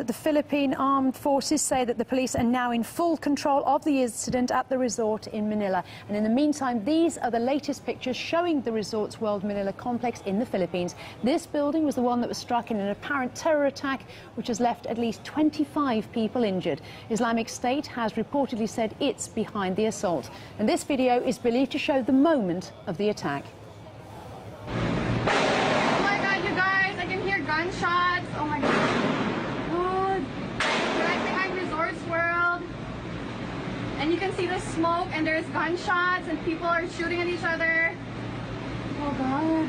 The Philippine Armed Forces say that the police are now in full control of the incident at the resort in Manila. And in the meantime, these are the latest pictures showing the Resorts World Manila complex in the Philippines. This building was the one that was struck in an apparent terror attack, which has left at least 25 people injured. Islamic State has reportedly said it's behind the assault. And this video is believed to show the moment of the attack. Oh my God, you guys, I can hear gunshots. Oh my God. World, and you can see the smoke and there's gunshots and people are shooting at each other. Oh God.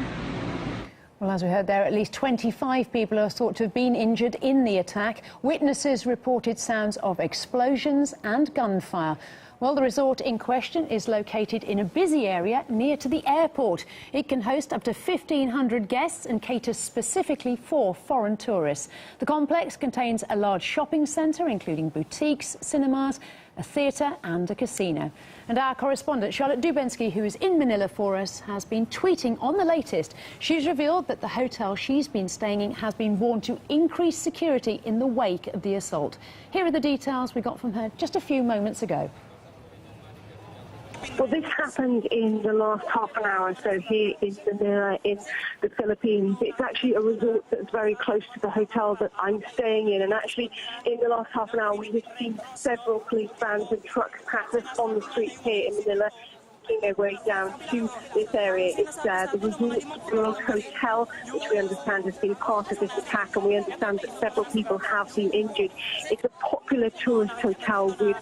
Well, as we heard there, at least 25 people are thought to have been injured in the attack. Witnesses reported sounds of explosions and gunfire. Well, the resort in question is located in a busy area near to the airport. It can host up to 1,500 guests and caters specifically for foreign tourists. The complex contains a large shopping centre, including boutiques, cinemas, a theatre and a casino. And our correspondent, Charlotte Dubensky, who is in Manila for us, has been tweeting on the latest. She's revealed that the hotel she's been staying in has been warned to increase security in the wake of the assault. Here are the details we got from her just a few moments ago. Well, this happened in the last half an hour or so here in Manila in the Philippines. It's actually a resort that's very close to the hotel that I'm staying in. And actually, in the last half an hour, we have seen several police vans and trucks pass us on the streets here in Manila, their way down to this area. It's the Resorts World Hotel, which we understand has been part of this attack, and we understand that several people have been injured. It's a popular tourist hotel with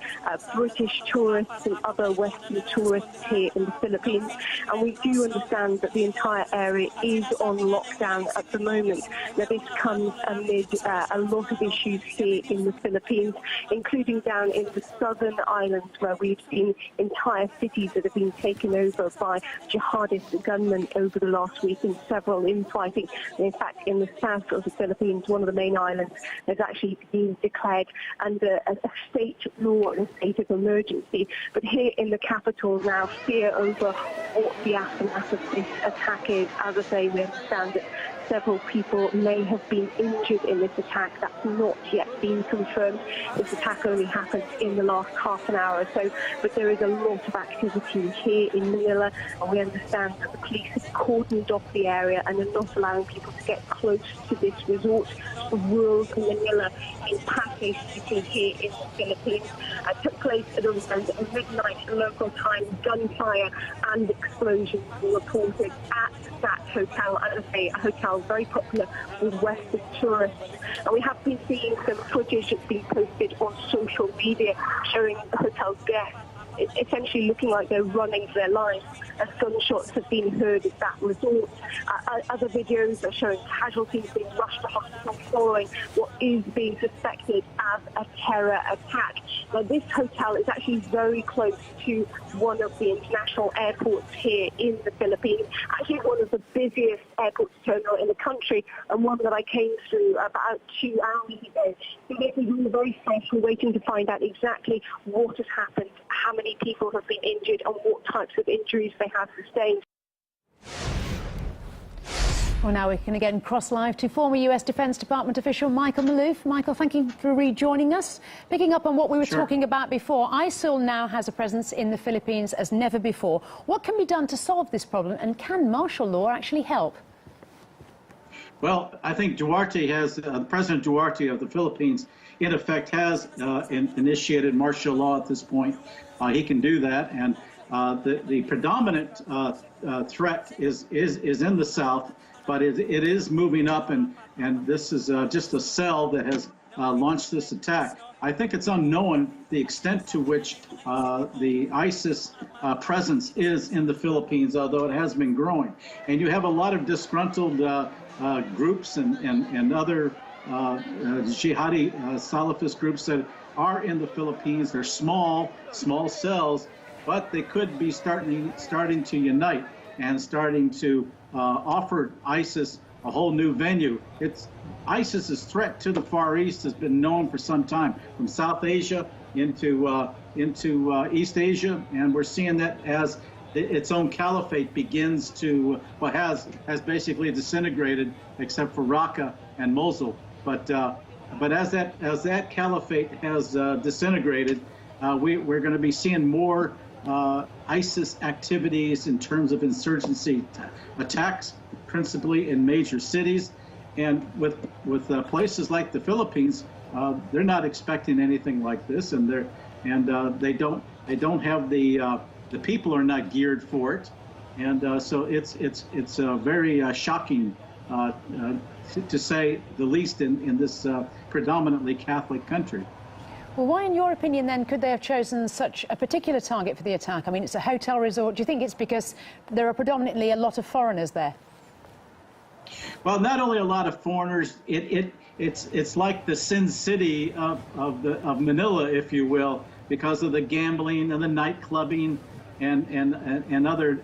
British tourists and other Western tourists here in the Philippines, and we do understand that the entire area is on lockdown at the moment. Now, this comes amid a lot of issues here in the Philippines, including down in the southern islands, where we've seen entire cities that have been taken over by jihadist gunmen over the last week, and several infighting. In fact, in the south of the Philippines, one of the main islands, has actually been declared under a state law and a state of emergency. But here in the capital now, fear over what the aftermath of this attack is. As I say, we understand that several people may have been injured in this attack. That's not yet been confirmed. This attack only happened in the last half an hour or so, but there is a lot of activity here in Manila, and we understand that the police have cordoned off the area and are not allowing people to get close to this resort. The World Manila in Pasay City here in the Philippines took place at around midnight local time. Gunfire and explosions were reported at that hotel. As I say, a hotel very popular with Western tourists. And we have been seeing some footage that's been posted on social media showing the hotel's guests essentially looking like they're running for their lives as gunshots have been heard at that resort. Other videos are showing casualties being rushed to hospital following what is being suspected as a terror attack. Now, this hotel is actually very close to one of the international airports here in the Philippines, actually one of the busiest airport terminals in the country, and one that I came through about 2 hours ago. So this is all very fresh. We're waiting to find out exactly what has happened, how many people have been injured, and what types of injuries they have sustained. Well, now we can again cross live to former US Defense Department official Michael Maloof. Michael, thank you for rejoining us. Picking up on what we were talking about before, ISIL now has a presence in the Philippines as never before. What can be done to solve this problem, and can martial law actually help? Well, I think Duarte has, President Duarte of the Philippines, in effect, has initiated martial law at this point. He can do that, and the predominant threat is in the south, but it is moving up, and this is just a cell that has launched this attack. I think it's unknown the extent to which the ISIS presence is in the Philippines, although it has been growing. And you have a lot of disgruntled groups and other jihadi Salafist groups that are in the Philippines. They're small cells, but they could be starting to unite and starting to offer ISIS a whole new venue. ISIS's threat to the Far East has been known for some time, from South Asia into East Asia, and we're seeing that as its own caliphate begins to, has basically disintegrated, except for Raqqa and Mosul. But but as that caliphate has disintegrated, we're going to be seeing more ISIS activities in terms of insurgency attacks, principally in major cities, and with places like the Philippines, they're not expecting anything like this, and they don't have the people are not geared for it, and so it's very shocking to say the least in this predominantly Catholic country. Well, why, in your opinion, then, could they have chosen such a particular target for the attack? I mean, it's a hotel resort. Do you think it's because there are predominantly a lot of foreigners there? Well, not only a lot of foreigners, it's like the Sin City of Manila, if you will, because of the gambling and the night clubbing and other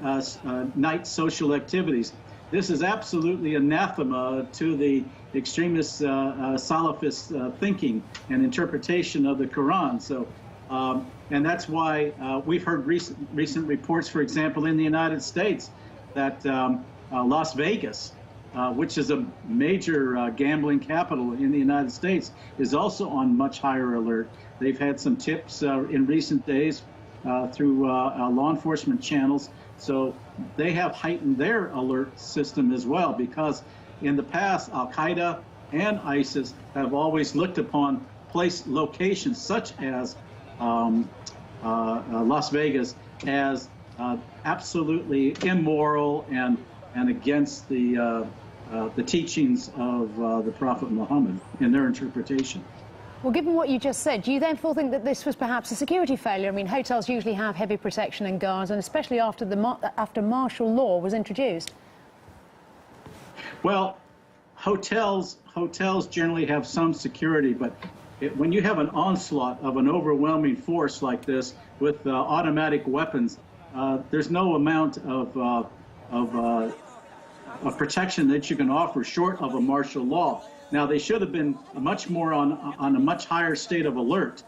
night social activities. This is absolutely anathema to the extremist Salafist thinking and interpretation of the Quran. So, and that's why we've heard recent reports, for example, in the United States, that Las Vegas, which is a major gambling capital in the United States, is also on much higher alert. They've had some tips in recent days through law enforcement channels. So they have heightened their alert system as well, because in the past, Al-Qaeda and ISIS have always looked upon locations such as Las Vegas as absolutely immoral and against the teachings of the Prophet Muhammad in their interpretation. Well, given what you just said, do you therefore think that this was perhaps a security failure? I mean, hotels usually have heavy protection and guards, and especially after martial law was introduced. Well, hotels generally have some security, but when you have an onslaught of an overwhelming force like this with automatic weapons, there's no amount of protection that you can offer short of a martial law. Now, they should have been much more on a much higher state of alert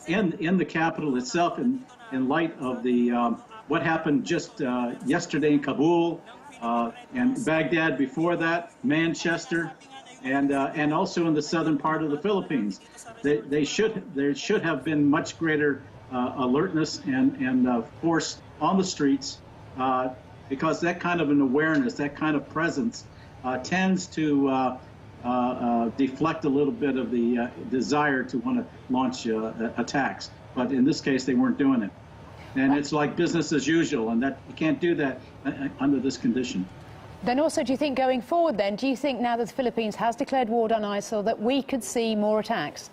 in the capital itself, in light of the what happened just yesterday in Kabul and Baghdad before that, Manchester, and also in the southern part of the Philippines. There should have been much greater alertness and force on the streets, because that kind of an awareness, that kind of presence tends to deflect a little bit of the desire to want to launch attacks. But in this case, they weren't doing it. And it's like business as usual, and that you can't do that under this condition. Then also, do you think going forward then, do you think now that the Philippines has declared war on ISIL that we could see more attacks?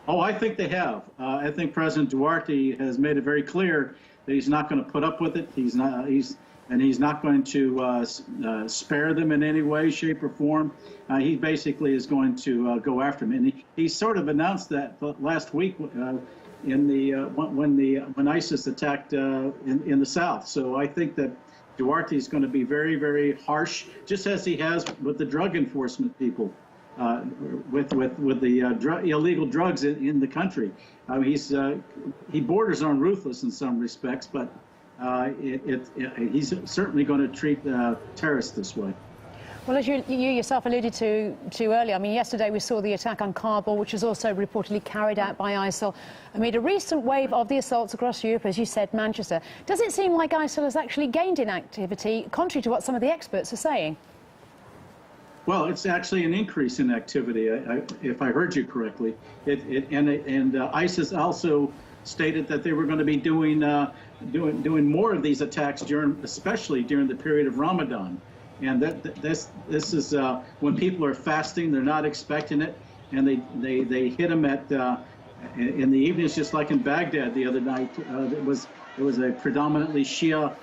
Oh, I think they have. I think President Duarte has made it very clear that he's not going to put up with it. He's not going to spare them in any way, shape, or form. He basically is going to go after them, and he sort of announced that last week when ISIS attacked in the south. So I think that Duarte is going to be very, very harsh, just as he has with the drug enforcement people, with the illegal drugs in the country. He borders on ruthless in some respects, but he's certainly going to treat terrorists this way. Well, as you yourself alluded to earlier, I mean, yesterday we saw the attack on Kabul, which was also reportedly carried out by ISIL, amid a recent wave of the assaults across Europe, as you said, Manchester. Does it seem like ISIL has actually gained in activity, contrary to what some of the experts are saying? Well, it's actually an increase in activity, if I heard you correctly. ISIS also stated that they were going to be doing more of these attacks especially during the period of Ramadan. And this is when people are fasting, they're not expecting it, and they hit them in the evenings, just like in Baghdad the other night. It was a predominantly Shia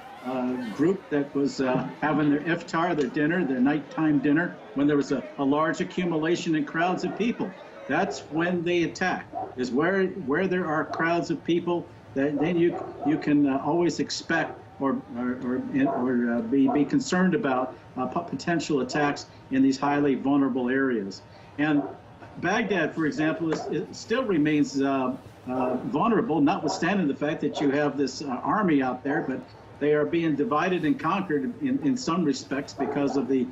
group that was having their iftar, their dinner, their nighttime dinner, when there was a large accumulation in crowds of people. That's when they attack, is where there are crowds of people. Then you can always expect or be concerned about potential attacks in these highly vulnerable areas. And Baghdad, for example, still remains vulnerable, notwithstanding the fact that you have this army out there. But they are being divided and conquered in some respects because of the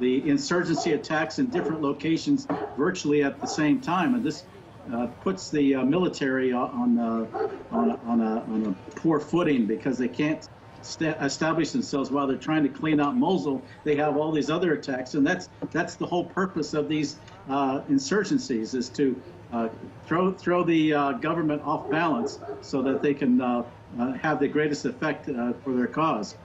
insurgency attacks in different locations virtually at the same time, and this puts the military on a poor footing because they can't establish themselves while they're trying to clean out Mosul. They have all these other attacks, and that's the whole purpose of these insurgencies, is to throw the government off balance so that they can have the greatest effect for their cause.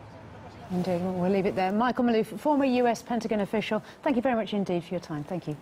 Indeed. We'll leave it there. Michael Malouf, former US Pentagon official, thank you very much indeed for your time. Thank you.